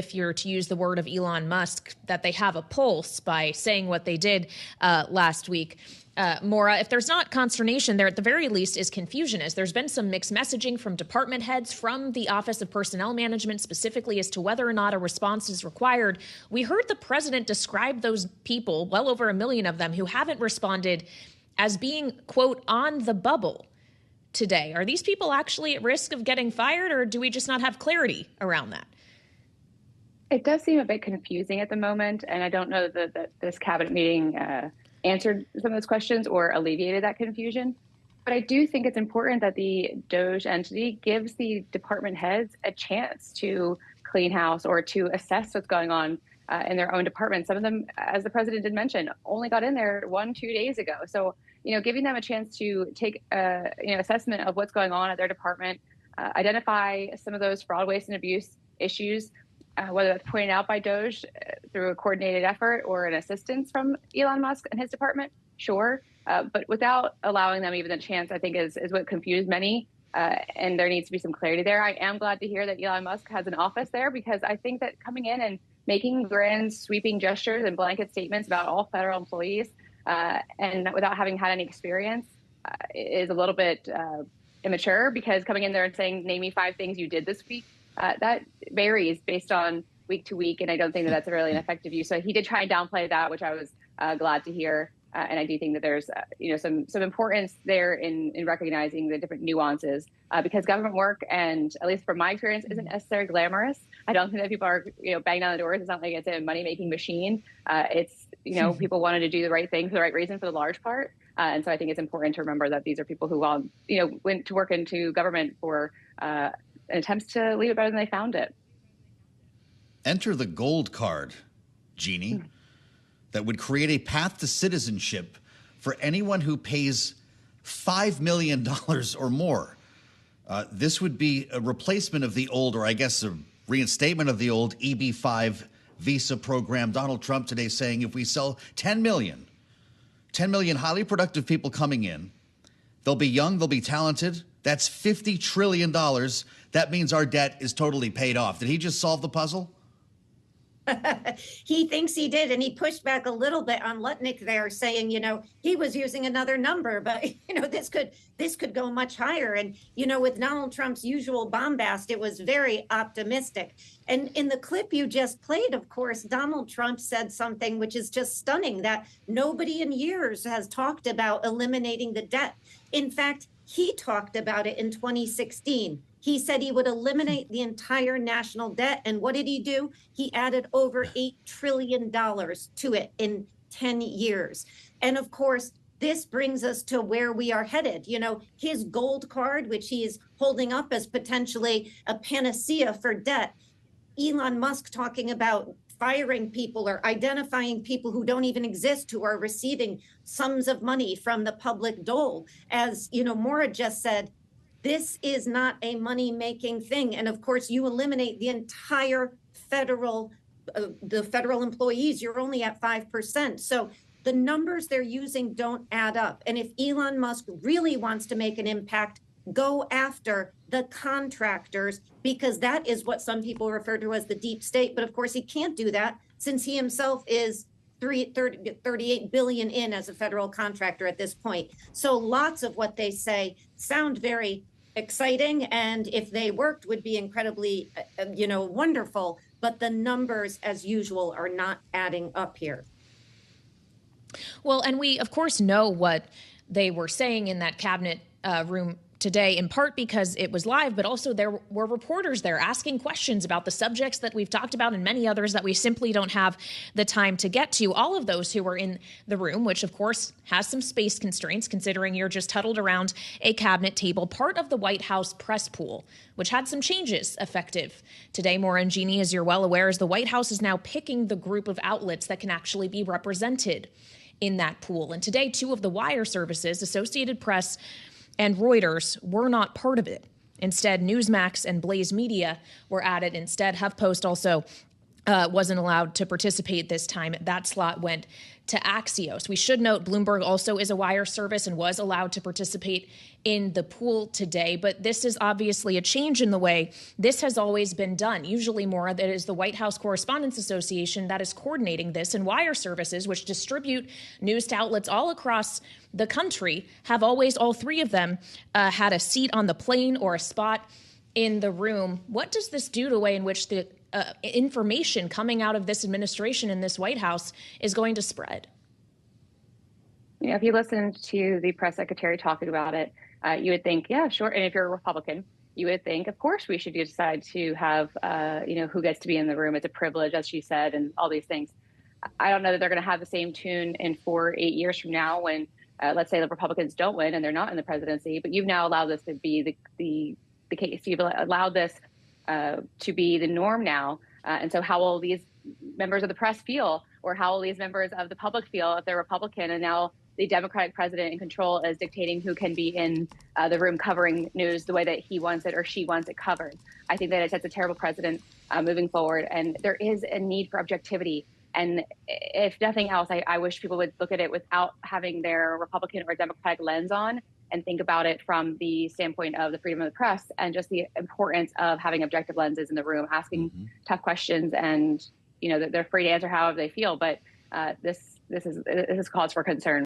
if you're to use the word of Elon Musk, that they have a pulse by saying what they did last week. Maura, if there's not consternation, there at the very least is confusion, as there's been some mixed messaging from department heads, from the Office of Personnel Management specifically, as to whether or not a response is required. We heard the president describe those people, well over 1 million of them, who haven't responded as being, quote, on the bubble today. Are these people actually at risk of getting fired, or do we just not have clarity around that? It does seem a bit confusing at the moment, and I don't know that this cabinet meeting answered some of those questions or alleviated that confusion. But I do think it's important that the DOJ entity gives the department heads a chance to clean house or to assess what's going on in their own department. Some of them, as the president did mention, only got in there 1-2 days ago. So, giving them a chance to take assessment of what's going on at their department, identify some of those fraud, waste, and abuse issues, whether that's pointed out by DOJ through a coordinated effort or an assistance from Elon Musk and his department, sure. But without allowing them even a chance, I think is what confused many. And there needs to be some clarity there. I am glad to hear that Elon Musk has an office there, because I think that coming in and making grand sweeping gestures and blanket statements about all federal employees and without having had any experience is a little bit immature, because coming in there and saying, name me 5 things you did this week, that varies based on week to week, and I don't think that that's really an effective use. So he did try and downplay that, which I was glad to hear. And I do think that there's some importance there in recognizing the different nuances, because government work, and at least from my experience, isn't necessarily glamorous. I don't think that people are banging down the doors. It's not like it's a money making machine. It's people wanted to do the right thing for the right reason for the large part. And so I think it's important to remember that these are people who went to work into government for attempts to leave it better than they found it. Enter the gold card, Jeannie, that would create a path to citizenship for anyone who pays $5 million or more. This would be a replacement of the old, or I guess a reinstatement of the old EB-5 visa program. Donald Trump today saying if we sell 10 million highly productive people coming in, they'll be young, they'll be talented. That's $50 trillion. That means our debt is totally paid off. Did he just solve the puzzle? He thinks he did, and he pushed back a little bit on Lutnick there, saying, he was using another number, but this could go much higher. And with Donald Trump's usual bombast, it was very optimistic. And in the clip you just played, of course, Donald Trump said something which is just stunning, that nobody in years has talked about eliminating the debt. In fact, he talked about it in 2016. He said he would eliminate the entire national debt. And what did he do? He added over $8 trillion to it in 10 years. And of course, this brings us to where we are headed. His gold card, which he is holding up as potentially a panacea for debt. Elon Musk talking about firing people or identifying people who don't even exist, who are receiving sums of money from the public dole. As Maura just said, this is not a money-making thing. And of course, you eliminate the entire federal employees, you're only at 5%. So the numbers they're using don't add up. And if Elon Musk really wants to make an impact, go after the contractors, because that is what some people refer to as the deep state. But of course, he can't do that since he himself is 38 billion in as a federal contractor at this point. So lots of what they say sound very exciting, and if they worked would be incredibly wonderful, but the numbers as usual are not adding up here. Well, and we of course know what they were saying in that cabinet room today, in part because it was live, but also there were reporters there asking questions about the subjects that we've talked about and many others that we simply don't have the time to get to. All of those who were in the room, which of course has some space constraints considering you're just huddled around a cabinet table, part of the White House press pool, which had some changes effective today. Maura and Jeannie, as you're well aware, is the White House is now picking the group of outlets that can actually be represented in that pool. And today, 2 of the wire services, Associated Press and Reuters, were not part of it. Instead, Newsmax and Blaze Media were added. Instead, HuffPost also wasn't allowed to participate this time. That slot went to Axios. We should note Bloomberg also is a wire service and was allowed to participate in the pool today. But this is obviously a change in the way this has always been done. Usually more that is the White House Correspondents Association that is coordinating this, and wire services, which distribute news to outlets all across the country, have always, all three of them, had a seat on the plane or a spot in the room. What does this do to the way in which the information coming out of this administration and this White House is going to spread? If you listened to the press secretary talking about it, you would think, yeah, sure. And if you're a Republican, you would think, of course, we should decide to have, who gets to be in the room. It's a privilege, as she said, and all these things. I don't know that they're going to have the same tune in 4 or 8 years from now when, let's say, the Republicans don't win and they're not in the presidency. But you've now allowed this to be the case. You've allowed this to be the norm now. And so how will these members of the press feel, or how will these members of the public feel if they're Republican and now the Democratic president in control is dictating who can be in the room covering news the way that he wants it or she wants it covered? I think that it sets a terrible precedent moving forward. And there is a need for objectivity. And if nothing else, I wish people would look at it without having their Republican or Democratic lens on, and think about it from the standpoint of the freedom of the press and just the importance of having objective lenses in the room, asking tough questions, and they're free to answer however they feel. But this is cause for concern.